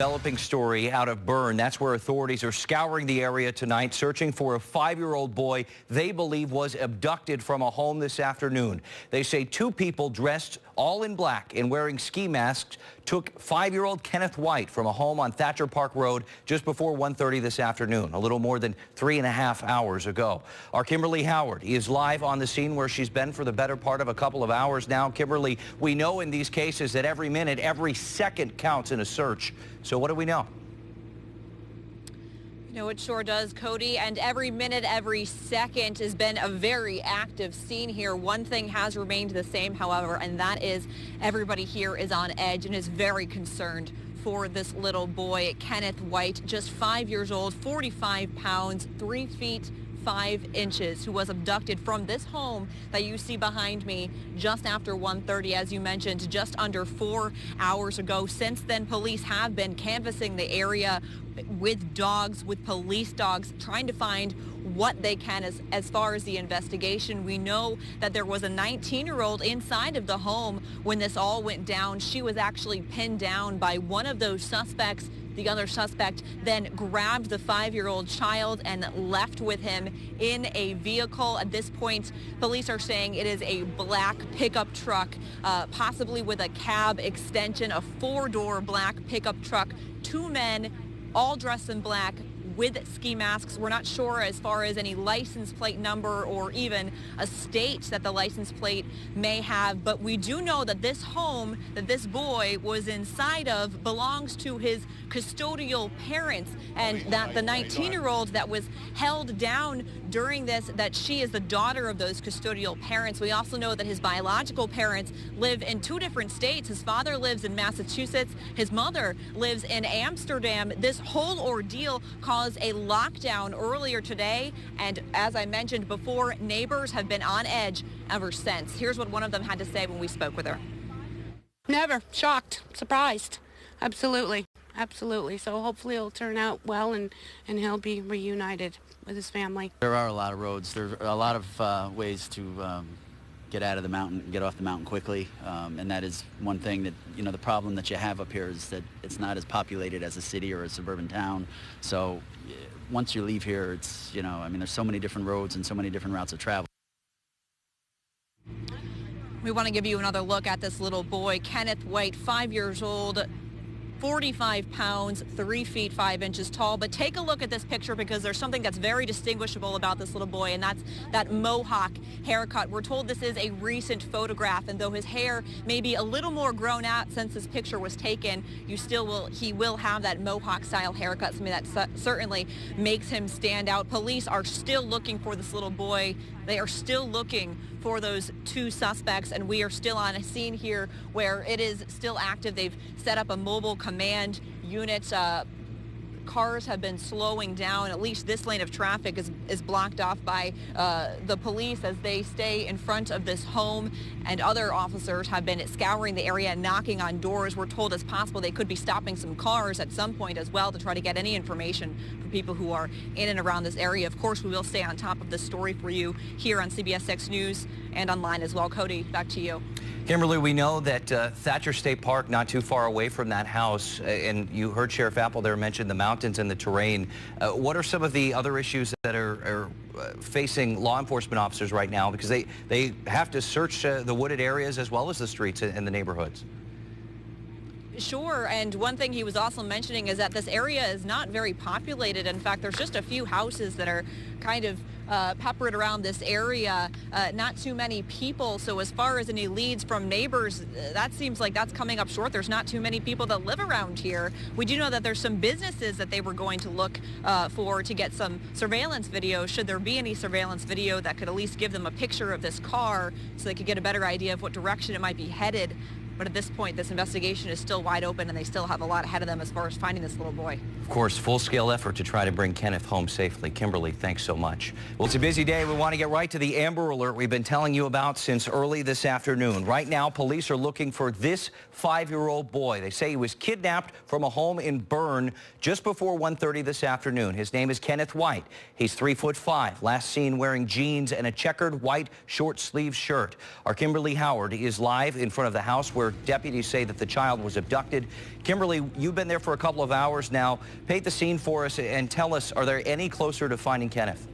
Developing story out of Bern. That's where authorities are scouring the area tonight, searching for a 5-year-old boy they believe was abducted from a home this afternoon. They say 2 people dressed all in black and wearing ski masks took 5-year-old Kenneth White from a home on Thatcher Park Road just before 1:30 this afternoon, a little more than 3.5 hours ago. Our Kimberly Howard is live on the scene where she's been for the better part of a couple of hours now. Kimberly, we know in these cases that every minute, every second counts in a search. So what do we know? You know, it sure does, Cody, and every minute, every second has been a very active scene here. One thing has remained the same, however, and that is everybody here is on edge and is very concerned for this little boy, Kenneth White, just 5 years old, 45 pounds, 3 feet 5 inches, who was abducted from this home that you see behind me just after 1:30, as you mentioned, just under 4 hours ago. Since then, police have been canvassing the area with dogs, with police dogs, trying to find what they can as far as the investigation. We know that there was a 19-year-old inside of the home when this all went down. She was actually pinned down by one of those suspects. The other suspect then grabbed the 5-year-old child and left with him in a vehicle. At this point, police are saying it is a black pickup truck, possibly with a cab extension, a 4-door black pickup truck. 2 men, all dressed in black, with ski masks. We're not sure as far as any license plate number or even a state that the license plate may have, but we do know that this home that this boy was inside of belongs to his custodial parents, and that the 19-year-old that was held down during this, that she is the daughter of those custodial parents. We also know that his biological parents live in 2 different states. His father lives in Massachusetts. His mother lives in Amsterdam. This whole ordeal caused a lockdown earlier today, and as I mentioned before, neighbors have been on edge ever since. Here's what one of them had to say when we spoke with her. Never. Shocked. Surprised. Absolutely. Absolutely. So hopefully it'll turn out well and he'll be reunited with his family. There are a lot of roads. There are a lot of ways to get out of the mountain, get off the mountain quickly, and that is one thing that, you know, the problem that you have up here is that it's not as populated as a city or a suburban town. So once you leave here, it's, you know, I mean, there's so many different roads and so many different routes of travel. We want to give you another look at this little boy, Kenneth White, 5 years old, 45 pounds, 3 feet 5 inches tall. But take a look at this picture, because there's something that's very distinguishable about this little boy, and that's that mohawk haircut. We're told this is a recent photograph, and though his hair may be a little more grown out since this picture was taken, he will have that mohawk style haircut, something that certainly makes him stand out. Police are still looking for this little boy. They are still looking for those 2 suspects, and we are still on a scene here where it is still active. They've set up a mobile command unit. Cars have been slowing down. At least this lane of traffic is blocked off by the police as they stay in front of this home, and other officers have been scouring the area and knocking on doors. We're told it's possible they could be stopping some cars at some point as well to try to get any information from people who are in and around this area. Of course, we will stay on top of this story for you here on CBS 6 News and online as well. Cody, back to you. Kimberly, we know that Thatcher State Park, not too far away from that house, and you heard Sheriff Apple there mention the mountains and the terrain. What are some of the other issues that are facing law enforcement officers right now? Because they have to search the wooded areas as well as the streets in the neighborhoods. Sure, and one thing he was also mentioning is that this area is not very populated. In fact, there's just a few houses that are kind of peppered around this area, not too many people. So as far as any leads from neighbors, that seems like that's coming up short. There's not too many people that live around here. We do know that there's some businesses that they were going to look for to get some surveillance video, should there be any surveillance video that could at least give them a picture of this car so they could get a better idea of what direction it might be headed. But at this point, this investigation is still wide open, and they still have a lot ahead of them as far as finding this little boy. Of course, full-scale effort to try to bring Kenneth home safely. Kimberly, thanks so much. Well, it's a busy day. We want to get right to the Amber Alert we've been telling you about since early this afternoon. Right now, police are looking for this 5-year-old boy. They say he was kidnapped from a home in Bern just before 1:30 this afternoon. His name is Kenneth White. He's 3'5", last seen wearing jeans and a checkered white short-sleeved shirt. Our Kimberly Howard is live in front of the house where where deputies say that the child was abducted. Kimberly, you've been there for a couple of hours now. Paint the scene for us and tell us, are there any closer to finding Kenneth?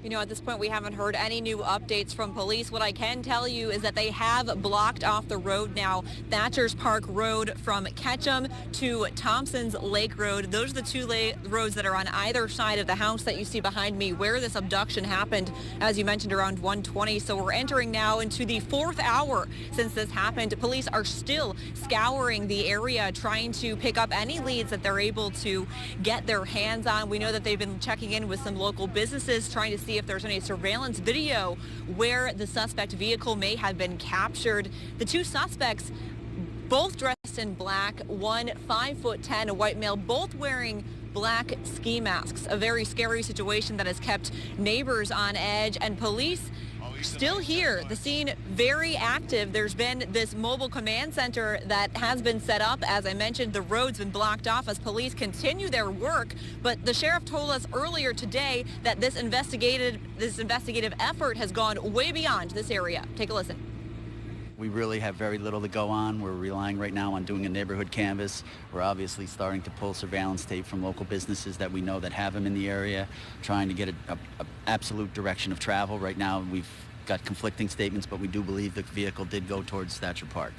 You know, at this point, we haven't heard any new updates from police. What I can tell you is that they have blocked off the road now, Thatcher's Park Road from Ketchum to Thompson's Lake Road. Those are the two roads that are on either side of the house that you see behind me where this abduction happened, as you mentioned, around 1:20. So we're entering now into the 4th hour since this happened. Police are still scouring the area, trying to pick up any leads that they're able to get their hands on. We know that they've been checking in with some local businesses, trying to see if there's any surveillance video where the suspect vehicle may have been captured. The two suspects, both dressed in black, one 5'10", a white male, both wearing black ski masks. A very scary situation that has kept neighbors on edge, and police still here. The scene very active. There's been this mobile command center that has been set up. As I mentioned, the road's been blocked off as police continue their work. But the sheriff told us earlier today that this investigative effort has gone way beyond this area. Take a listen. We really have very little to go on. We're relying right now on doing a neighborhood canvass. We're obviously starting to pull surveillance tape from local businesses that we know that have him in the area, trying to get an absolute direction of travel. Right now, we've got conflicting statements, but we do believe the vehicle did go towards Thatcher Park.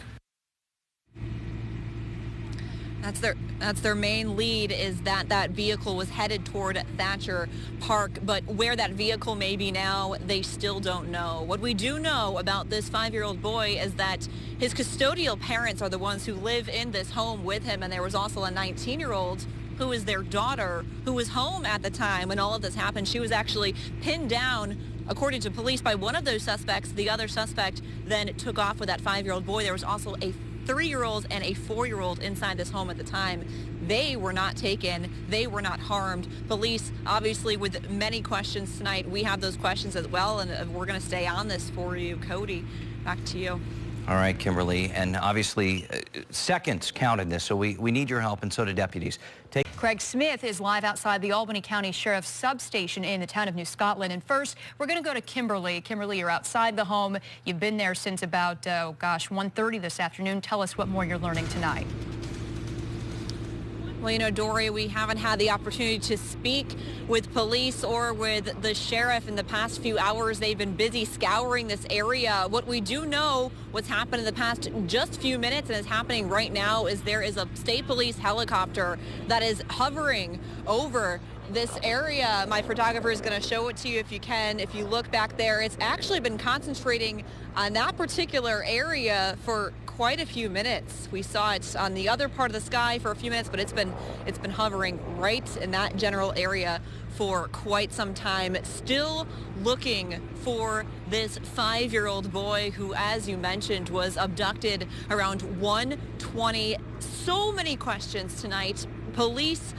That's their main lead, is that vehicle was headed toward Thatcher Park, but where that vehicle may be now, they still don't know. What we do know about this 5-year-old boy is that his custodial parents are the ones who live in this home with him, and there was also a 19-year-old who is their daughter, who was home at the time when all of this happened. She was actually pinned down, according to police, by one of those suspects. The other suspect then took off with that 5-year-old boy. There was also a 3-year-old and a 4-year-old inside this home at the time. They were not taken. They were not harmed. Police, obviously, with many questions tonight. We have those questions as well, and we're going to stay on this for you. Cody, back to you. All right, Kimberly, and obviously seconds count in this, so we need your help, and so do deputies. Craig Smith is live outside the Albany County Sheriff's substation in the town of New Scotland. And first, we're going to go to Kimberly. Kimberly, you're outside the home. You've been there since about, 1:30 this afternoon. Tell us what more you're learning tonight. Well, you know, Dory, we haven't had the opportunity to speak with police or with the sheriff in the past few hours. They've been busy scouring this area. What we do know, what's happened in the past just few minutes and is happening right now, is there is a state police helicopter that is hovering over this area. My photographer is going to show it to you if you can. If you look back there, it's actually been concentrating on that particular area for quite a few minutes. We saw it on the other part of the sky for a few minutes, but it's been hovering right in that general area for quite some time, still looking for this 5-year-old boy who, as you mentioned, was abducted around 1:20. So many questions tonight. Police,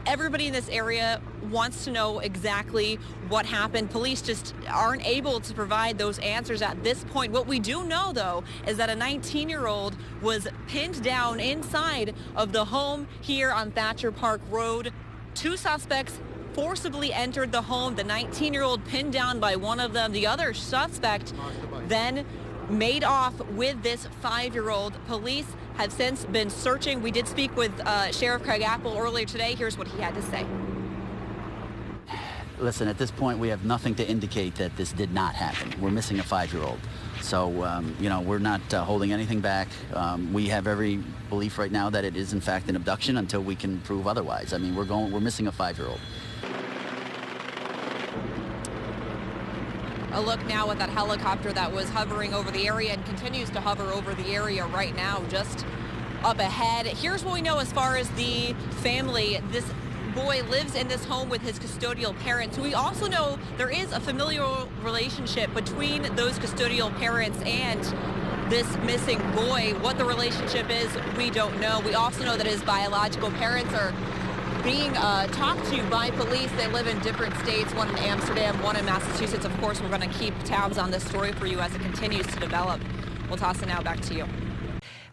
everybody in this area wants to know exactly what happened. Police just aren't able to provide those answers at this point. What we do know, though, is that a 19-year-old was pinned down inside of the home here on Thatcher Park Road. Two suspects forcibly entered the home. The 19-year-old pinned down by one of them. The other suspect then made off with this 5-year-old. Police have since been searching. We did speak with Sheriff Craig Apple earlier today. Here's what he had to say. Listen, at this point, we have nothing to indicate that this did not happen. We're missing a 5-year-old. So, you know, we're not holding anything back. We have every belief right now that it is, in fact, an abduction until we can prove otherwise. I mean, we're missing a 5-year-old. A look now at that helicopter that was hovering over the area and continues to hover over the area right now, just up ahead. Here's what we know as far as the family. This boy lives in this home with his custodial parents. We also know there is a familial relationship between those custodial parents and this missing boy. What the relationship is, we don't know. We also know that his biological parents are being talked to by police. They live in different states, one in Amsterdam, one in Massachusetts. Of course, we're going to keep tabs on this story for you as it continues to develop. We'll toss it now back to you.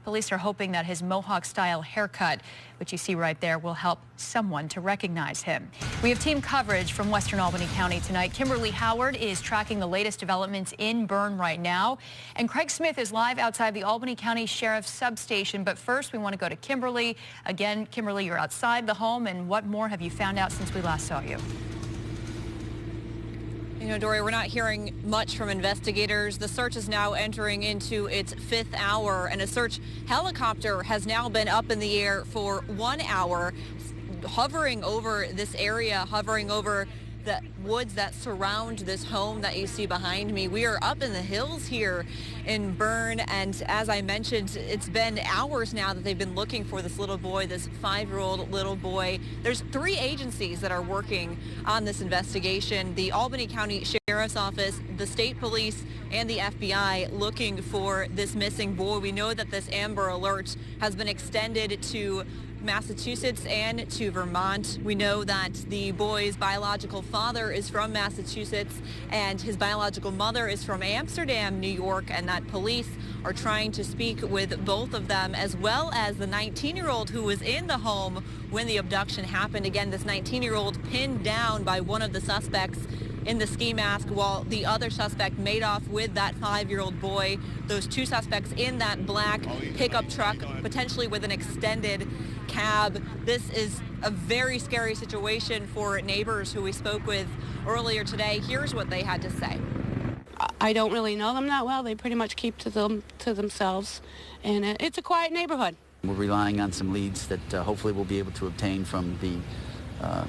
Police are hoping that his Mohawk-style haircut, which you see right there, will help someone to recognize him. We have team coverage from Western Albany County tonight. Kimberly Howard is tracking the latest developments in Bern right now. And Craig Smith is live outside the Albany County Sheriff's substation. But first, we want to go to Kimberly. Again, Kimberly, you're outside the home. And what more have you found out since we last saw you? You know, Dory, we're not hearing much from investigators. The search is now entering into its 5th hour, and a search helicopter has now been up in the air for 1 hour, hovering over this area, hovering over the woods that surround this home that you see behind me. We are up in the hills here in Bern, and as I mentioned, it's been hours now that they've been looking for this little boy, this 5-year-old little boy. There's 3 agencies that are working on this investigation: the Albany County Sheriff's Office, the State Police, and the FBI looking for this missing boy. We know that this Amber Alert has been extended to Massachusetts and to Vermont. We know that the boy's biological father is from Massachusetts and his biological mother is from Amsterdam, New York, and that police are trying to speak with both of them, as well as the 19-year-old who was in the home when the abduction happened. Again, this 19-year-old pinned down by one of the suspects in the ski mask, while the other suspect made off with that 5-year-old boy. Those 2 suspects in that black pickup truck, potentially with an extended cab. This is a very scary situation for neighbors who we spoke with earlier today. Here's what they had to say. I don't really know them that well. They pretty much keep to themselves, and it's a quiet neighborhood. We're relying on some leads that hopefully we'll be able to obtain from the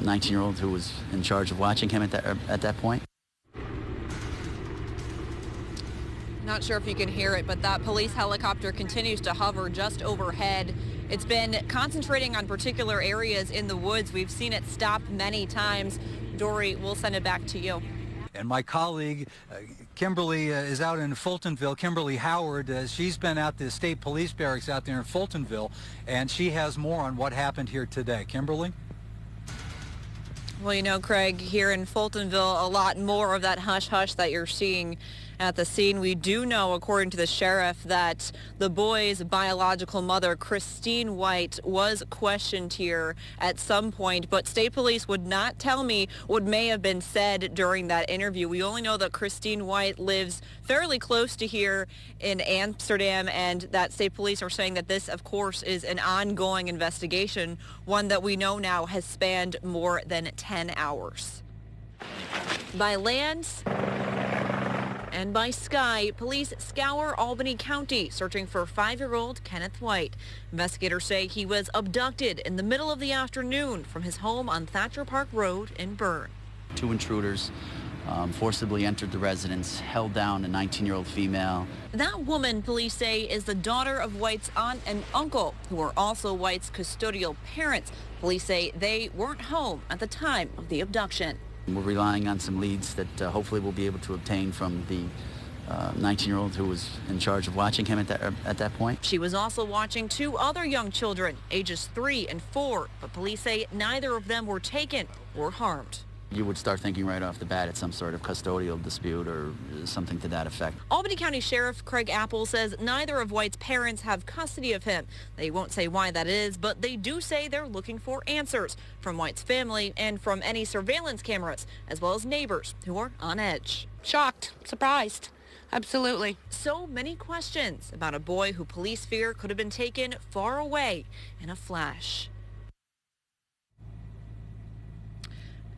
19-year-old who was in charge of watching him at that point. Not sure if you can hear it, but that police helicopter continues to hover just overhead. It's been concentrating on particular areas in the woods. We've seen it stop many times. Dory, we'll send it back to you. And my colleague, Kimberly, is out in Fultonville. Kimberly Howard, she's been at the state police barracks out there in Fultonville, and she has more on what happened here today. Kimberly? Well, you know, Craig, here in Fultonville, a lot more of that hush-hush that you're seeing at the scene. We do know, according to the sheriff, that the boy's biological mother, Christine White, was questioned here at some point, but state police would not tell me what may have been said during that interview. We only know that Christine White lives fairly close to here in Amsterdam, and that state police are saying that this, of course, is an ongoing investigation, one that we know now has spanned more than 10 hours. By land and by sky, police scour Albany County searching for 5-year-old Kenneth White. Investigators say he was abducted in the middle of the afternoon from his home on Thatcher Park Road in Bern. 2 intruders forcibly entered the residence, held down a 19-year-old female. That woman, police say, is the daughter of White's aunt and uncle, who are also White's custodial parents. Police say they weren't home at the time of the abduction. We're relying on some leads that hopefully we'll be able to obtain from the 19-year-old who was in charge of watching him at that point. She was also watching 2 other young children, ages 3 and 4, but police say neither of them were taken or harmed. You would start thinking right off the bat it's some sort of custodial dispute or something to that effect. Albany County Sheriff Craig Apple says neither of White's parents have custody of him. They won't say why that is, but they do say they're looking for answers from White's family and from any surveillance cameras, as well as neighbors who are on edge. Shocked, surprised, absolutely. So many questions about a boy who police fear could have been taken far away in a flash.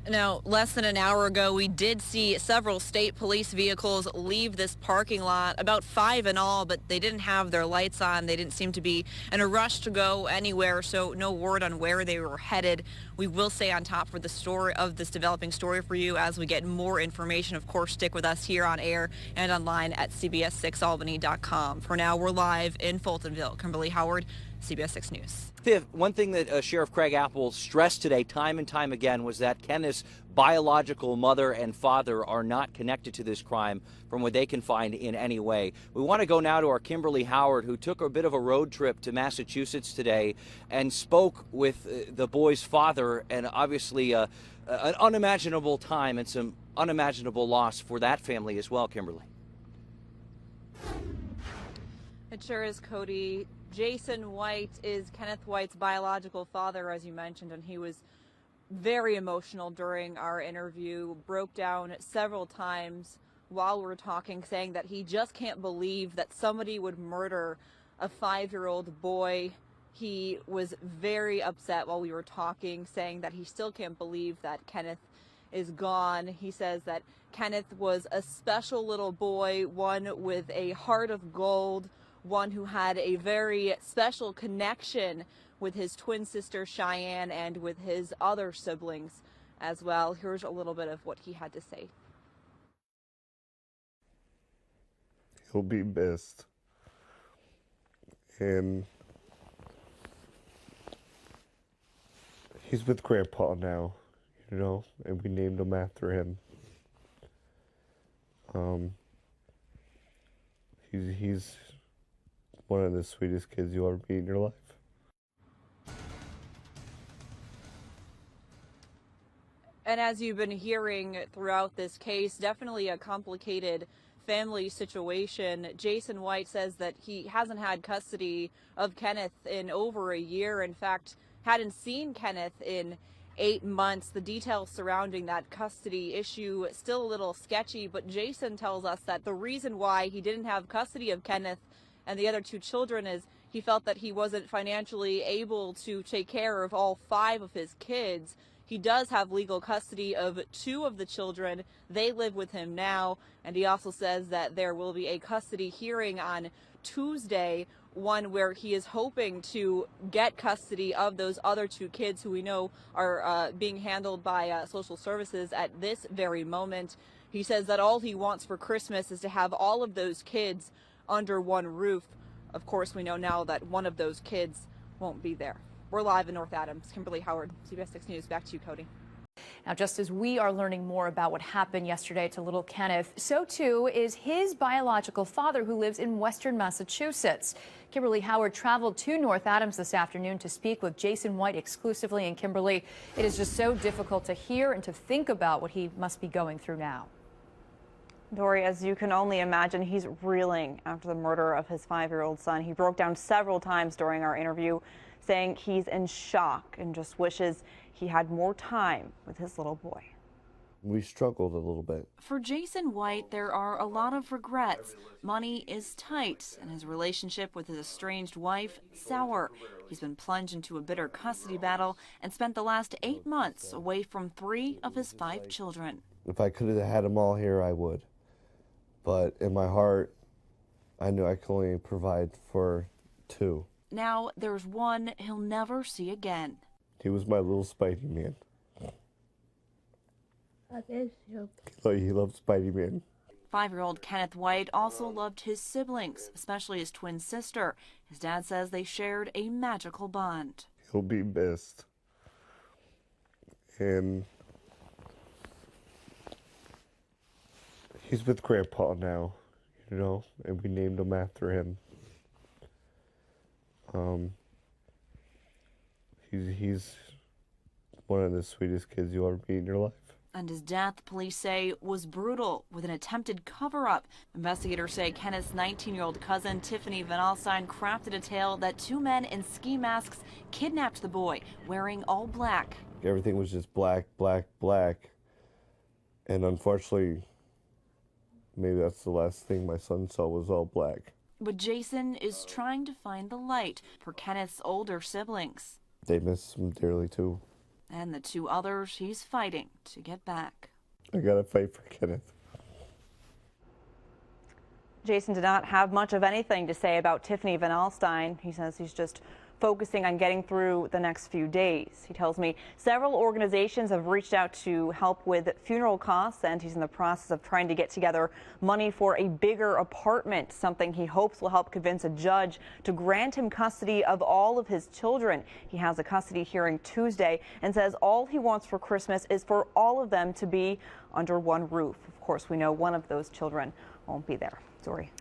Now, less than an hour ago, we did see several state police vehicles leave this parking lot, about 5 in all, but they didn't have their lights on. They didn't seem to be in a rush to go anywhere, so no word on where they were headed. We will stay on top for the story of this developing story for you as we get more information. Of course, stick with us here on air and online at CBS6Albany.com. For now, we're live in Fultonville. Kimberly Howard, CBS 6 News. One thing that Sheriff Craig Apple stressed today time and time again was that Kenneth's biological mother and father are not connected to this crime from what they can find in any way. We want to go now to our Kimberly Howard, who took a bit of a road trip to Massachusetts today and spoke with the boy's father, and obviously an unimaginable time and some unimaginable loss for that family as well, Kimberly. It sure is, Cody. Jason White is Kenneth White's biological father, as you mentioned, and he was very emotional during our interview, broke down several times while we were talking, saying that he just can't believe that somebody would murder a 5-year-old boy. He was very upset while we were talking, saying that he still can't believe that Kenneth is gone. He says that Kenneth was a special little boy, one with a heart of gold, one who had a very special connection with his twin sister Cheyenne and with his other siblings as well. Here's a little bit of what he had to say. He'll be missed. And he's with Grandpa now, you know, and we named him after him. He's one of the sweetest kids you'll ever meet in your life. And as you've been hearing throughout this case, definitely a complicated family situation. Jason White says that he hasn't had custody of Kenneth in over a year. In fact, hadn't seen Kenneth in 8 months. The details surrounding that custody issue still a little sketchy, but Jason tells us that the reason why he didn't have custody of Kenneth and the other 2 children is he felt that he wasn't financially able to take care of all 5 of his kids. He does have legal custody of 2 of the children. They live with him now, and he also says that there will be a custody hearing on Tuesday, one where he is hoping to get custody of those other 2 kids who we know are being handled by social services at this very moment. He says that all he wants for Christmas is to have all of those kids under one roof. Of course, we know now that one of those kids won't be there. We're live in North Adams. Kimberly Howard, CBS 6 News. Back to you, Cody. Now, just as we are learning more about what happened yesterday to little Kenneth, so too is his biological father, who lives in Western Massachusetts. Kimberly Howard traveled to North Adams this afternoon to speak with Jason White exclusively. And Kimberly, it is just so difficult to hear and to think about what he must be going through now. Dory, as you can only imagine, he's reeling after the murder of his 5-year-old son. He broke down several times during our interview, saying he's in shock and just wishes he had more time with his little boy. We struggled a little bit. For Jason White, there are a lot of regrets. Money is tight, and his relationship with his estranged wife, sour. He's been plunged into a bitter custody battle and spent the last 8 months away from 3 of his 5 children. If I could have had them all here, I would. But in my heart, I knew I could only provide for 2. Now there's one he'll never see again. He was my little Spidey Man. He loved Spidey Man. 5-year-old Kenneth White also loved his siblings, especially his twin sister. His dad says they shared a magical bond. He'll be missed. And he's with Grandpa now, you know, and we named him after him. He's one of the sweetest kids you'll ever meet in your life. And his death, police say, was brutal, with an attempted cover-up. Investigators say Kenneth's 19-year-old cousin, Tiffany Van Alstyne, crafted a tale that 2 men in ski masks kidnapped the boy, wearing all black. Everything was just black, black, black. And unfortunately, maybe that's the last thing my son saw was all black. But Jason is trying to find the light for Kenneth's older siblings. They miss him dearly, too. And the 2 others he's fighting to get back. I gotta fight for Kenneth. Jason did not have much of anything to say about Tiffany Van Alstyne. He says he's just focusing on getting through the next few days. He tells me several organizations have reached out to help with funeral costs, and he's in the process of trying to get together money for a bigger apartment, something he hopes will help convince a judge to grant him custody of all of his children. He has a custody hearing Tuesday and says all he wants for Christmas is for all of them to be under one roof. Of course, we know one of those children won't be there. Sorry.